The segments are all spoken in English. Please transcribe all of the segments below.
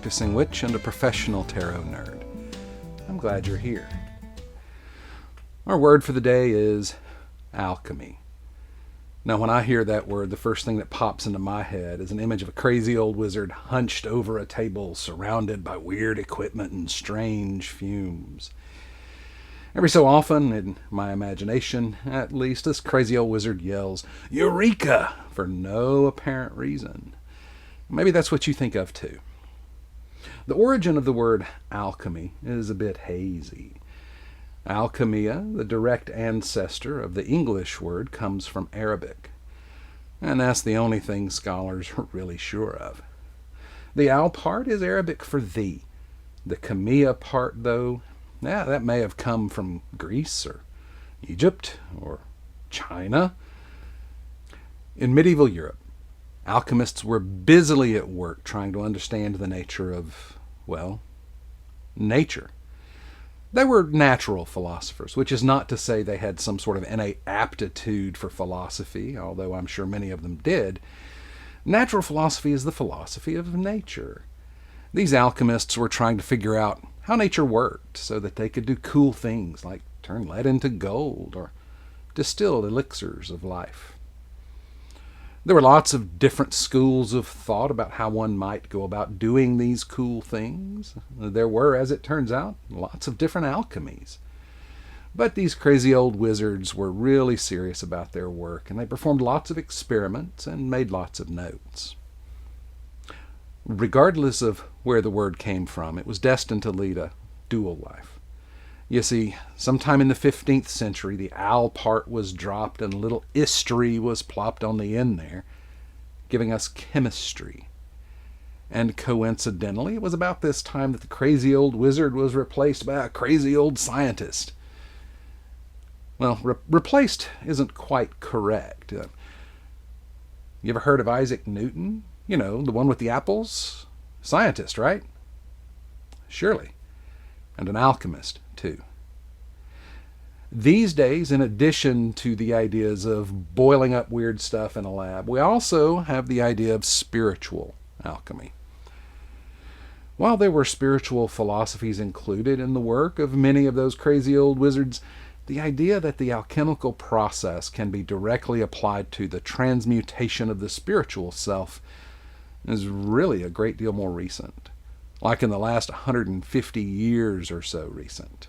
practicing witch and a professional tarot nerd. I'm glad you're here. Our word for the day is alchemy. Now, when I hear that word, the first thing that pops into my head is an image of a crazy old wizard hunched over a table surrounded by weird equipment and strange fumes. Every so often, in my imagination at least, this crazy old wizard yells, "Eureka!" for no apparent reason. Maybe that's what you think of too. The origin of the word alchemy is a bit hazy. Alchemia, the direct ancestor of the English word, comes from Arabic. And that's the only thing scholars are really sure of. The al part is Arabic for thee. The chemia part, though, that may have come from Greece or Egypt or China. In medieval Europe, alchemists were busily at work trying to understand the nature of, well, nature. They were natural philosophers, which is not to say they had some sort of innate aptitude for philosophy, although I'm sure many of them did. Natural philosophy is the philosophy of nature. These alchemists were trying to figure out how nature worked so that they could do cool things like turn lead into gold or distill elixirs of life. There were lots of different schools of thought about how one might go about doing these cool things. There were, as it turns out, lots of different alchemies. But these crazy old wizards were really serious about their work, and they performed lots of experiments and made lots of notes. Regardless of where the word came from, it was destined to lead a dual life. You see, sometime in the 15th century, the al part was dropped and a little istry was plopped on the end there, giving us chemistry. And coincidentally, it was about this time that the crazy old wizard was replaced by a crazy old scientist. Well, replaced isn't quite correct. You ever heard of Isaac Newton? You know, the one with the apples? Scientist, right? Surely. And an alchemist, too. These days, in addition to the ideas of boiling up weird stuff in a lab, we also have the idea of spiritual alchemy. While there were spiritual philosophies included in the work of many of those crazy old wizards, the idea that the alchemical process can be directly applied to the transmutation of the spiritual self is really a great deal more recent, like in the last 150 years or so recent.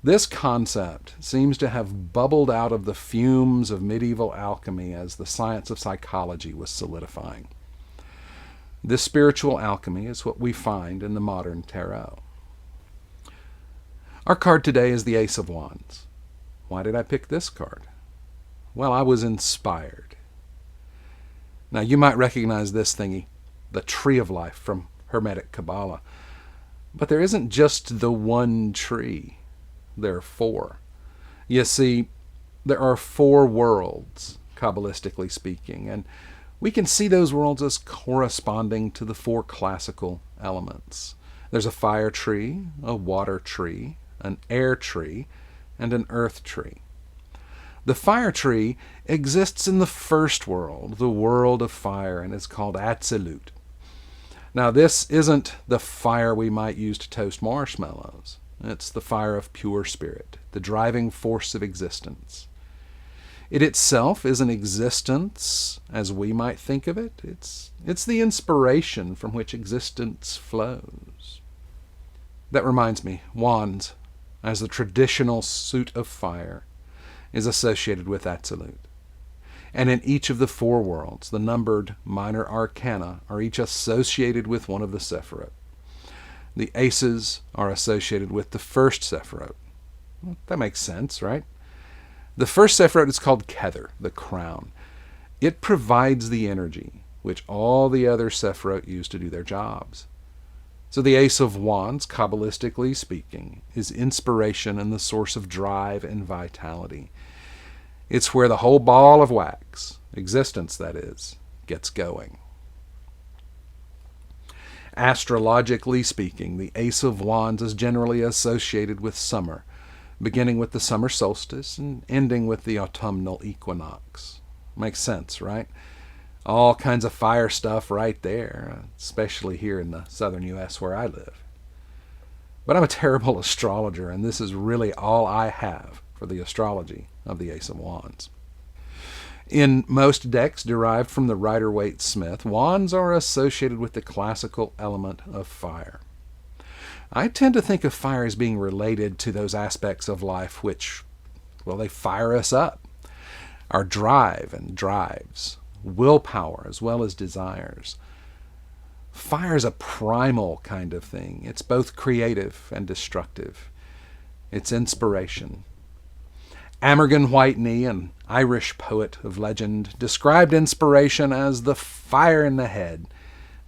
This concept seems to have bubbled out of the fumes of medieval alchemy as the science of psychology was solidifying. This spiritual alchemy is what we find in the modern tarot. Our card today is the Ace of Wands. Why did I pick this card? Well, I was inspired. Now, you might recognize this thingy, the Tree of Life from Hermetic Qabalah. But there isn't just the one tree. There are four. You see, there are four worlds, Kabbalistically speaking, and we can see those worlds as corresponding to the four classical elements. There's a fire tree, a water tree, an air tree, and an earth tree. The fire tree exists in the first world, the world of fire, and is called Absolute. Now, this isn't the fire we might use to toast marshmallows. It's the fire of pure spirit, the driving force of existence. It itself is an existence as we might think of it. It's the inspiration from which existence flows. That reminds me, wands, as the traditional suit of fire, is associated with Absolute. And in each of the four worlds, the numbered minor arcana are each associated with one of the Sephirot. The aces are associated with the first Sephirot. Well, that makes sense, right? The first Sephirot is called Kether, the crown. It provides the energy which all the other Sephirot use to do their jobs. So the Ace of Wands, Kabbalistically speaking, is inspiration and the source of drive and vitality. It's where the whole ball of wax, existence that is, gets going. Astrologically speaking, the Ace of Wands is generally associated with summer, beginning with the summer solstice and ending with the autumnal equinox. Makes sense, right? All kinds of fire stuff right there, especially here in the southern U.S. where I live. But I'm a terrible astrologer, and this is really all I have for the astrology of the Ace of Wands. In most decks derived from the Rider-Waite-Smith, wands are associated with the classical element of fire. I tend to think of fire as being related to those aspects of life which, well, they fire us up. Our drive and drives, willpower as well as desires. Fire is a primal kind of thing. It's both creative and destructive. It's inspiration. Amergin Whitney, an Irish poet of legend, described inspiration as the fire in the head.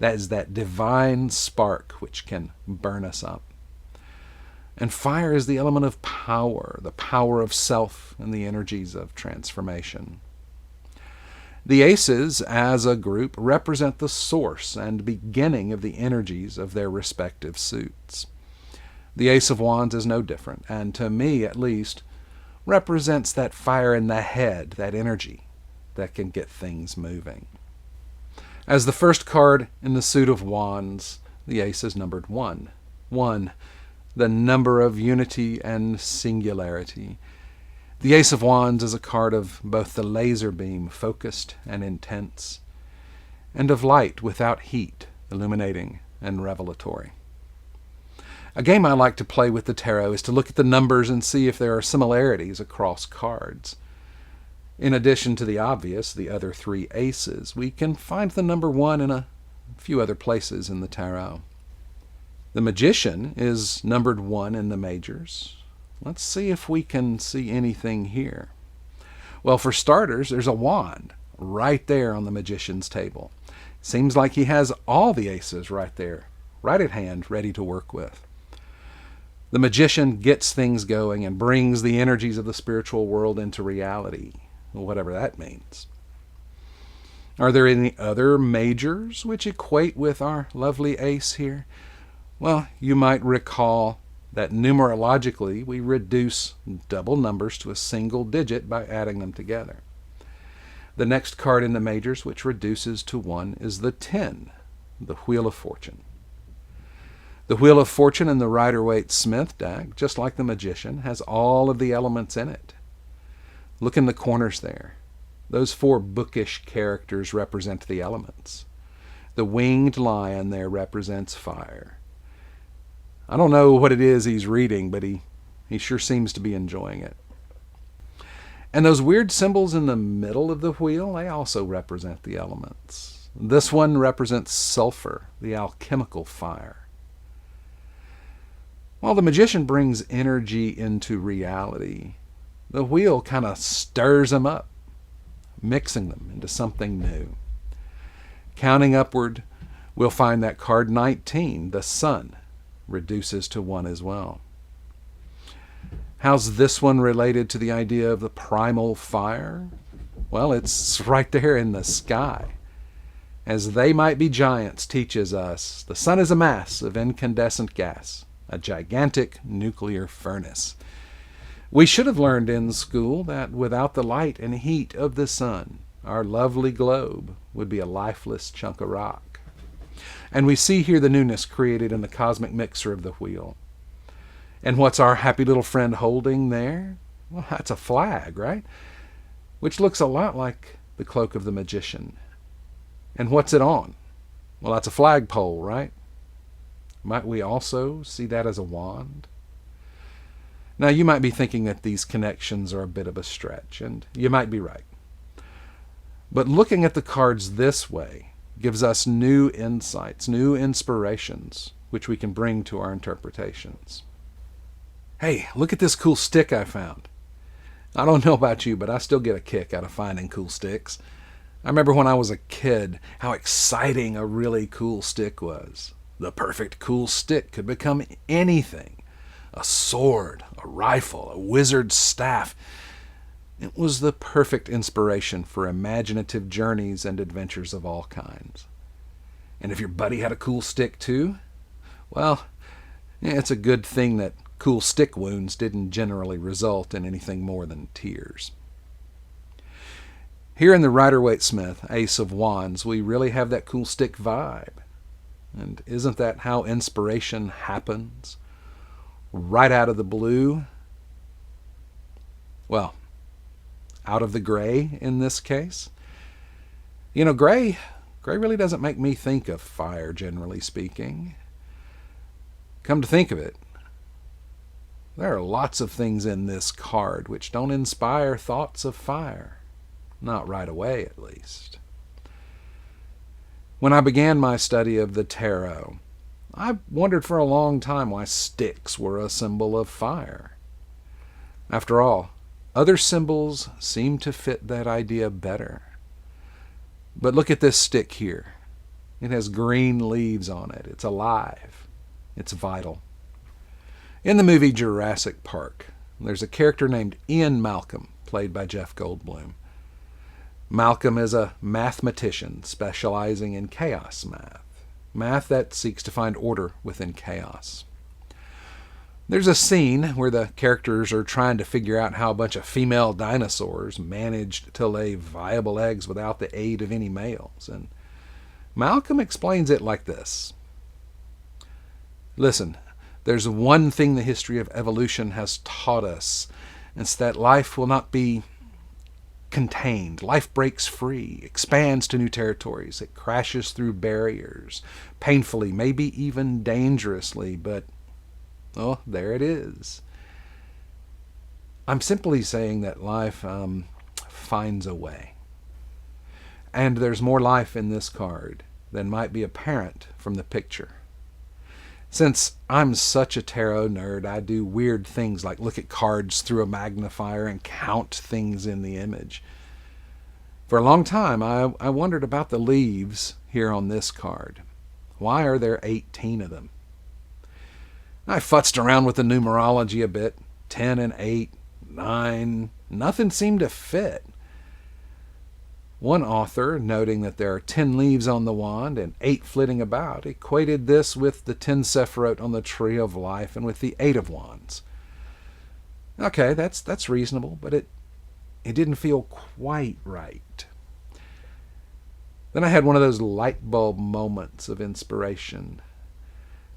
That is that divine spark which can burn us up. And fire is the element of power, the power of self and the energies of transformation. The aces, as a group, represent the source and beginning of the energies of their respective suits. The Ace of Wands is no different, and to me, at least, represents that fire in the head, that energy that can get things moving. As the first card in the suit of Wands, the ace is numbered 1. 1, the number of unity and singularity. The Ace of Wands is a card of both the laser beam, focused and intense, and of light without heat, illuminating and revelatory. A game I like to play with the tarot is to look at the numbers and see if there are similarities across cards. In addition to the obvious, the other 3 aces, we can find the number 1 in a few other places in the tarot. The Magician is numbered 1 in the majors. Let's see if we can see anything here. Well, for starters, there's a wand right there on the Magician's table. Seems like he has all the aces right there, right at hand, ready to work with. The Magician gets things going and brings the energies of the spiritual world into reality, whatever that means. Are there any other majors which equate with our lovely ace here? Well, you might recall that numerologically we reduce double numbers to a single digit by adding them together. The next card in the majors which reduces to 1 is the 10, the Wheel of Fortune. The Wheel of Fortune in the Rider-Waite-Smith deck, just like the Magician, has all of the elements in it. Look in the corners there. Those 4 bookish characters represent the elements. The winged lion there represents fire. I don't know what it is he's reading, but he sure seems to be enjoying it. And those weird symbols in the middle of the wheel, they also represent the elements. This one represents sulfur, the alchemical fire. While the Magician brings energy into reality, the wheel kind of stirs them up, mixing them into something new. Counting upward, we'll find that card 19, the Sun, reduces to 1 as well. How's this one related to the idea of the primal fire? Well, it's right there in the sky. As they might be giants teaches us, the sun is a mass of incandescent gas, a gigantic nuclear furnace. We should have learned in school that without the light and heat of the sun, our lovely globe would be a lifeless chunk of rock. And we see here the newness created in the cosmic mixer of the wheel. And what's our happy little friend holding there? Well, that's a flag, right? Which looks a lot like the cloak of the Magician. And what's it on? Well, that's a flagpole, right? Might we also see that as a wand? Now, you might be thinking that these connections are a bit of a stretch, and you might be right. But looking at the cards this way gives us new insights, new inspirations, which we can bring to our interpretations. Hey, look at this cool stick I found. I don't know about you, but I still get a kick out of finding cool sticks. I remember when I was a kid, how exciting a really cool stick was. The perfect cool stick could become anything. A sword, a rifle, a wizard's staff. It was the perfect inspiration for imaginative journeys and adventures of all kinds. And if your buddy had a cool stick too, well, it's a good thing that cool stick wounds didn't generally result in anything more than tears. Here in the Rider-Waite-Smith Ace of Wands, we really have that cool stick vibe. And isn't that how inspiration happens? Right out of the blue? Well, out of the gray in this case. You know, gray really doesn't make me think of fire, generally speaking. Come to think of it, there are lots of things in this card which don't inspire thoughts of fire. Not right away, at least. When I began my study of the tarot, I wondered for a long time why sticks were a symbol of fire. After all, other symbols seem to fit that idea better. But look at this stick here. It has green leaves on it. It's alive. It's vital. In the movie Jurassic Park, there's a character named Ian Malcolm, played by Jeff Goldblum. Malcolm is a mathematician specializing in chaos math that seeks to find order within chaos. There's a scene where the characters are trying to figure out how a bunch of female dinosaurs managed to lay viable eggs without the aid of any males, and Malcolm explains it like this. Listen, there's one thing the history of evolution has taught us. It's that life will not be contained. Life breaks free, expands to new territories. It crashes through barriers, painfully, maybe even dangerously, but, oh, there it is. I'm simply saying that life finds a way. And there's more life in this card than might be apparent from the picture. Since I'm such a tarot nerd, I do weird things like look at cards through a magnifier and count things in the image. For a long time, I wondered about the leaves here on this card. Why are there 18 of them? I futzed around with the numerology a bit. 10 and 8, 9, nothing seemed to fit. One author, noting that there are 10 leaves on the wand and 8 flitting about, equated this with the 10 Sephiroth on the Tree of Life and with the 8 of Wands. Okay, that's reasonable, but it didn't feel quite right. Then I had one of those light bulb moments of inspiration.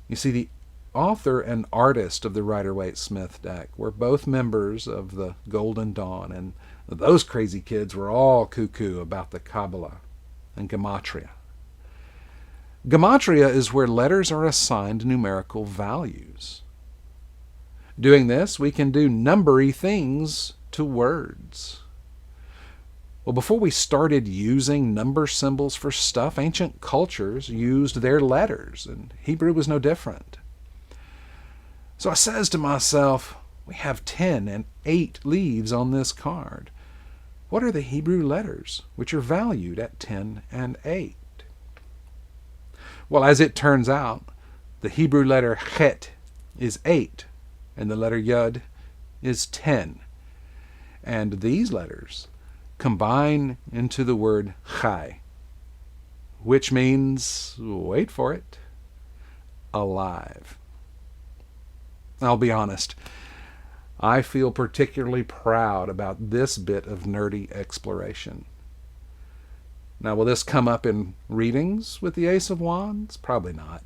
You see, the author and artist of the Rider-Waite-Smith deck were both members of the Golden Dawn, and those crazy kids were all cuckoo about the Qabalah and Gematria. Gematria is where letters are assigned numerical values. Doing this, we can do numbery things to words. Well, before we started using number symbols for stuff, ancient cultures used their letters, and Hebrew was no different. So I says to myself, we have 10 and 8 leaves on this card. What are the Hebrew letters which are valued at 10 and 8? Well, as it turns out, the Hebrew letter chet is 8, and the letter yud is 10. And these letters combine into the word chai, which means, wait for it, alive. I'll be honest, I feel particularly proud about this bit of nerdy exploration. Now, will this come up in readings with the Ace of Wands? Probably not.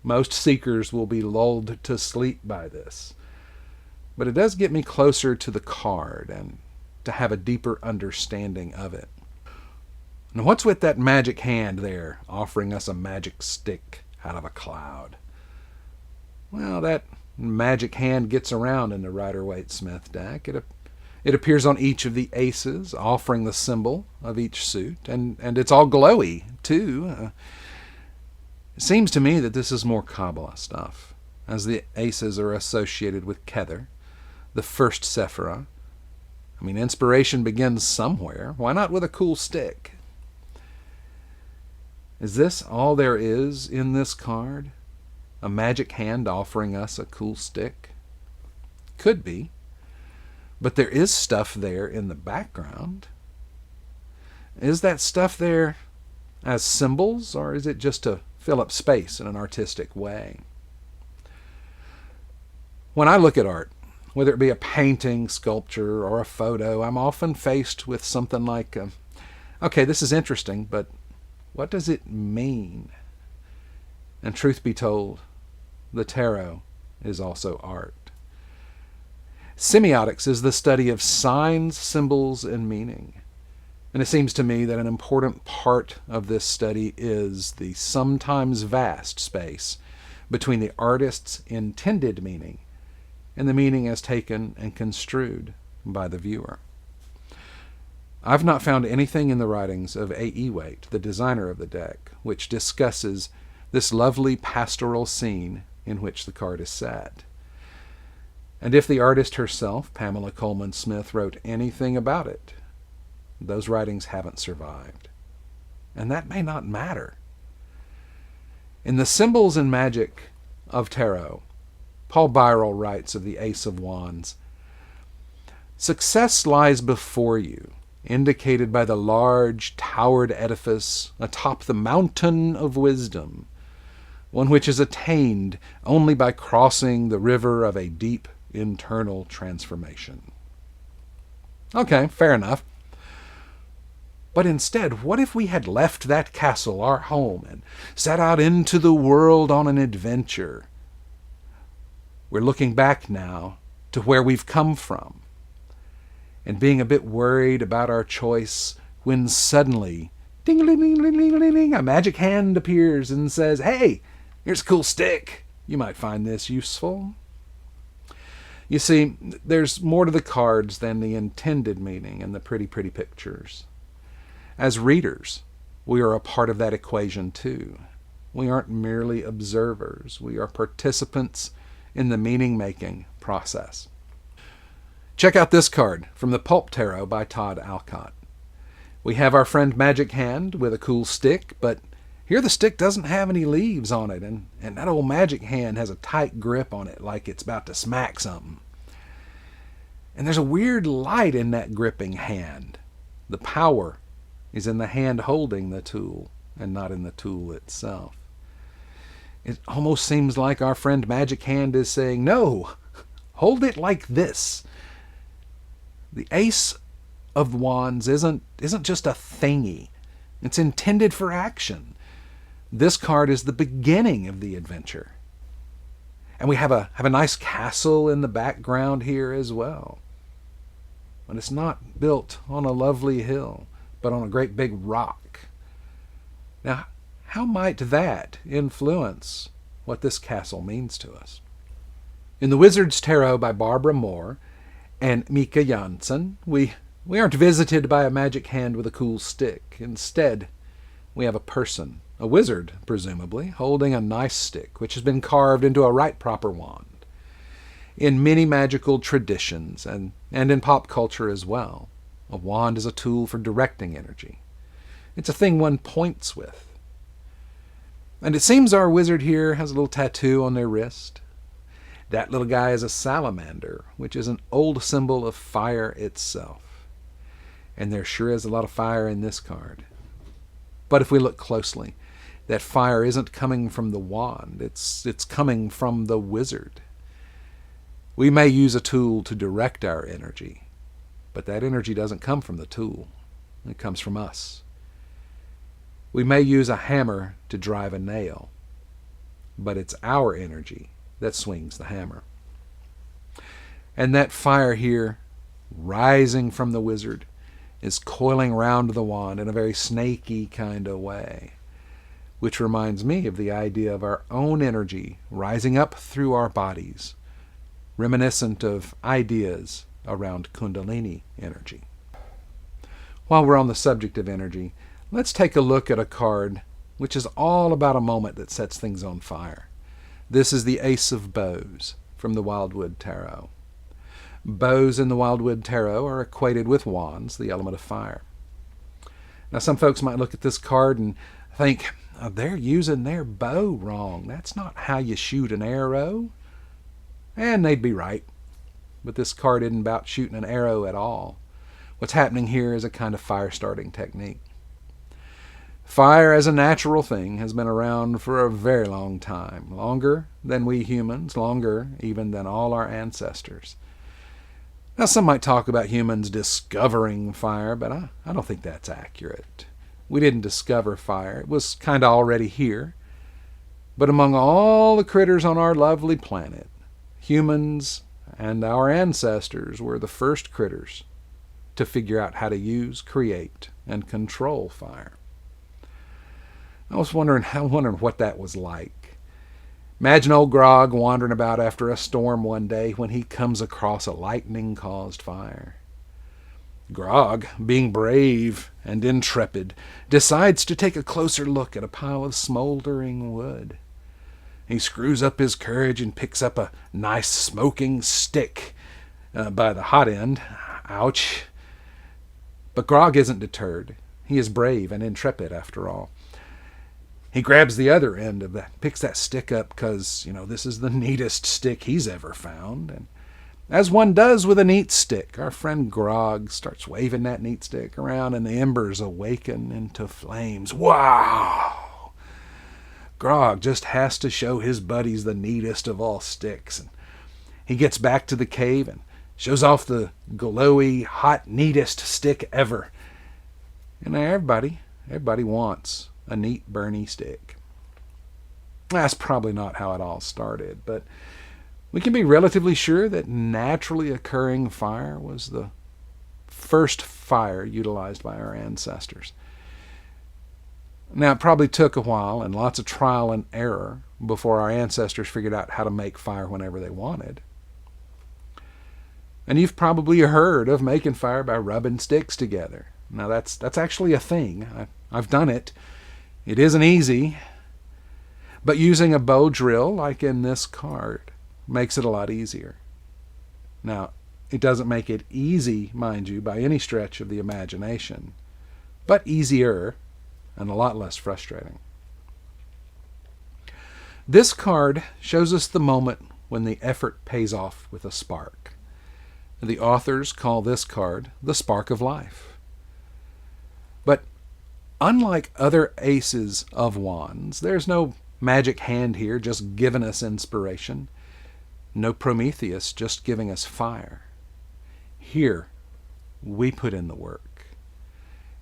Most seekers will be lulled to sleep by this. But it does get me closer to the card and to have a deeper understanding of it. Now, what's with that magic hand there offering us a magic stick out of a cloud? Well, that magic hand gets around in the Rider-Waite-Smith deck. It appears on each of the aces, offering the symbol of each suit, and it's all glowy, too. It seems to me that this is more Qabalah stuff, as the aces are associated with Kether, the first Sephirah. I mean, inspiration begins somewhere. Why not with a cool stick? Is this all there is in this card? A magic hand offering us a cool stick? Could be. But there is stuff there in the background. Is that stuff there as symbols, or is it just to fill up space in an artistic way? When I look at art, whether it be a painting, sculpture, or a photo, I'm often faced with something like, Okay, this is interesting, but what does it mean? And truth be told, the tarot is also art. Semiotics is the study of signs, symbols, and meaning. And it seems to me that an important part of this study is the sometimes vast space between the artist's intended meaning and the meaning as taken and construed by the viewer. I've not found anything in the writings of A.E. Waite, the designer of the deck, which discusses this lovely pastoral scene in which the card is set. And if the artist herself, Pamela Coleman Smith, wrote anything about it, those writings haven't survived. And that may not matter. In the Symbols and Magic of Tarot, Paul Beyerl writes of the Ace of Wands, "Success lies before you, indicated by the large, towered edifice atop the mountain of wisdom, one which is attained only by crossing the river of a deep internal transformation." Okay, fair enough. But instead, what if we had left that castle, our home, and set out into the world on an adventure? We're looking back now to where we've come from, and being a bit worried about our choice when suddenly, ding-a-ling-ling-ling-ling-ling, a magic hand appears and says, "Hey, here's a cool stick. You might find this useful." You see, there's more to the cards than the intended meaning and the pretty, pretty pictures. As readers, we are a part of that equation too. We aren't merely observers. We are participants in the meaning-making process. Check out this card from the Pulp Tarot by Todd Alcott. We have our friend Magic Hand with a cool stick, but here the stick doesn't have any leaves on it, and that old Magic Hand has a tight grip on it like it's about to smack something. And there's a weird light in that gripping hand. The power is in the hand holding the tool and not in the tool itself. It almost seems like our friend Magic Hand is saying, "No, hold it like this." The Ace of Wands isn't just a thingy. It's intended for action. This card is the beginning of the adventure. And we have a nice castle in the background here as well. But it's not built on a lovely hill, but on a great big rock. Now, how might that influence what this castle means to us? In The Wizard's Tarot by Barbara Moore and Mieke Janssens, we aren't visited by a magic hand with a cool stick. Instead, we have a person, a wizard, presumably, holding a nice stick, which has been carved into a right proper wand. In many magical traditions, and in pop culture as well, a wand is a tool for directing energy. It's a thing one points with. And it seems our wizard here has a little tattoo on their wrist. That little guy is a salamander, which is an old symbol of fire itself. And there sure is a lot of fire in this card. But if we look closely, that fire isn't coming from the wand. It's coming from the wizard. We may use a tool to direct our energy, but that energy doesn't come from the tool. It comes from us. We may use a hammer to drive a nail, but it's our energy that swings the hammer. And that fire here, rising from the wizard, is coiling round the wand in a very snaky kind of way, which reminds me of the idea of our own energy rising up through our bodies, reminiscent of ideas around Kundalini energy. While we're on the subject of energy, let's take a look at a card which is all about a moment that sets things on fire. This is the Ace of Bows from the Wildwood Tarot. Bows in the Wildwood Tarot are equated with wands, the element of fire. Now some folks might look at this card and think, "Oh, they're using their bow wrong. That's not how you shoot an arrow." And they'd be right. But this card isn't about shooting an arrow at all. What's happening here is a kind of fire-starting technique. Fire as a natural thing has been around for a very long time, longer than we humans, longer even than all our ancestors. Now, some might talk about humans discovering fire, but I don't think that's accurate. We didn't discover fire. It was kind of already here. But among all the critters on our lovely planet, humans and our ancestors were the first critters to figure out how to use, create, and control fire. I was wondering what that was like. Imagine old Grog wandering about after a storm one day when he comes across a lightning-caused fire. Grog, being brave and intrepid, decides to take a closer look at a pile of smoldering wood. He screws up his courage and picks up a nice smoking stick by the hot end. Ouch. But Grog isn't deterred. He is brave and intrepid after all. He grabs the other end of that, picks that stick up because, this is the neatest stick he's ever found. And as one does with a neat stick, our friend Grog starts waving that neat stick around and the embers awaken into flames. Wow! Grog just has to show his buddies the neatest of all sticks. And he gets back to the cave and shows off the glowy, hot, neatest stick ever. And everybody wants a neat, burny stick. That's probably not how it all started, but we can be relatively sure that naturally occurring fire was the first fire utilized by our ancestors. Now, it probably took a while and lots of trial and error before our ancestors figured out how to make fire whenever they wanted. And you've probably heard of making fire by rubbing sticks together. Now, that's actually a thing. I've done it. It isn't easy, but using a bow drill, like in this card, makes it a lot easier. Now, it doesn't make it easy, mind you, by any stretch of the imagination, but easier and a lot less frustrating. This card shows us the moment when the effort pays off with a spark. The authors call this card the Spark of Life. But unlike other aces of wands, there's no magic hand here just giving us inspiration. No Prometheus just giving us fire. Here, we put in the work.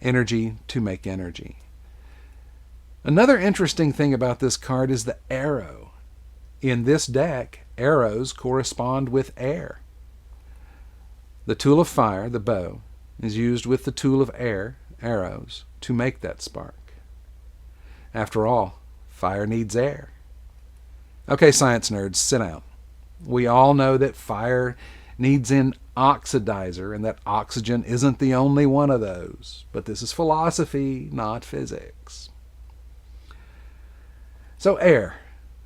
Energy to make energy. Another interesting thing about this card is the arrow. In this deck, arrows correspond with air. The tool of fire, the bow, is used with the tool of air, arrows, to make that spark. After all, fire needs air. Okay, science nerds, sit down. We all know that fire needs an oxidizer and that oxygen isn't the only one of those. But this is philosophy, not physics. So air,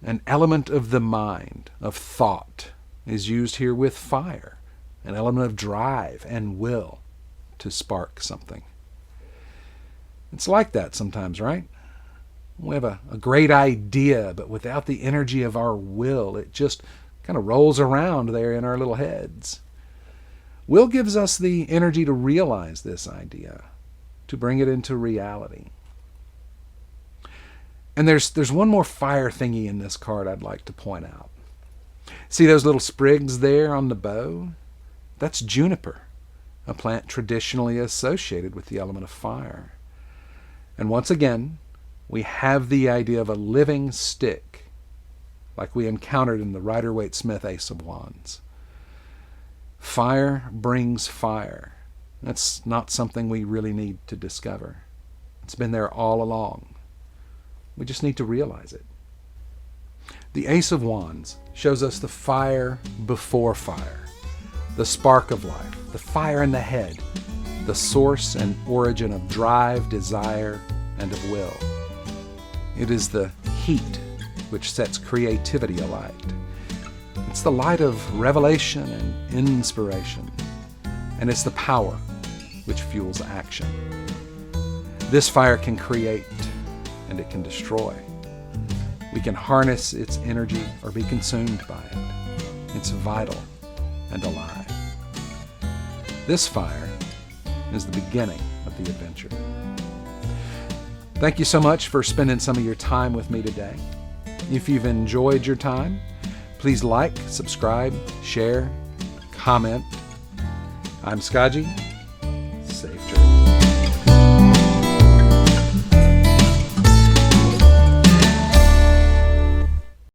an element of the mind, of thought, is used here with fire, an element of drive and will to spark something. It's like that sometimes, right? We have a great idea, but without the energy of our will, it just kind of rolls around there in our little heads. Will gives us the energy to realize this idea, to bring it into reality. And there's one more fire thingy in this card I'd like to point out. See those little sprigs there on the bow? That's juniper, a plant traditionally associated with the element of fire. And once again, we have the idea of a living stick, like we encountered in the Rider-Waite-Smith Ace of Wands. Fire brings fire. That's not something we really need to discover. It's been there all along. We just need to realize it. The Ace of Wands shows us the fire before fire, the spark of life, the fire in the head, the source and origin of drive, desire, and of will. It is the heat which sets creativity alight. It's the light of revelation and inspiration. And it's the power which fuels action. This fire can create and it can destroy. We can harness its energy or be consumed by it. It's vital and alive. This fire is the beginning of the adventure. Thank you so much for spending some of your time with me today. If you've enjoyed your time, please like, subscribe, share, comment. I'm Skaji. Safe journey.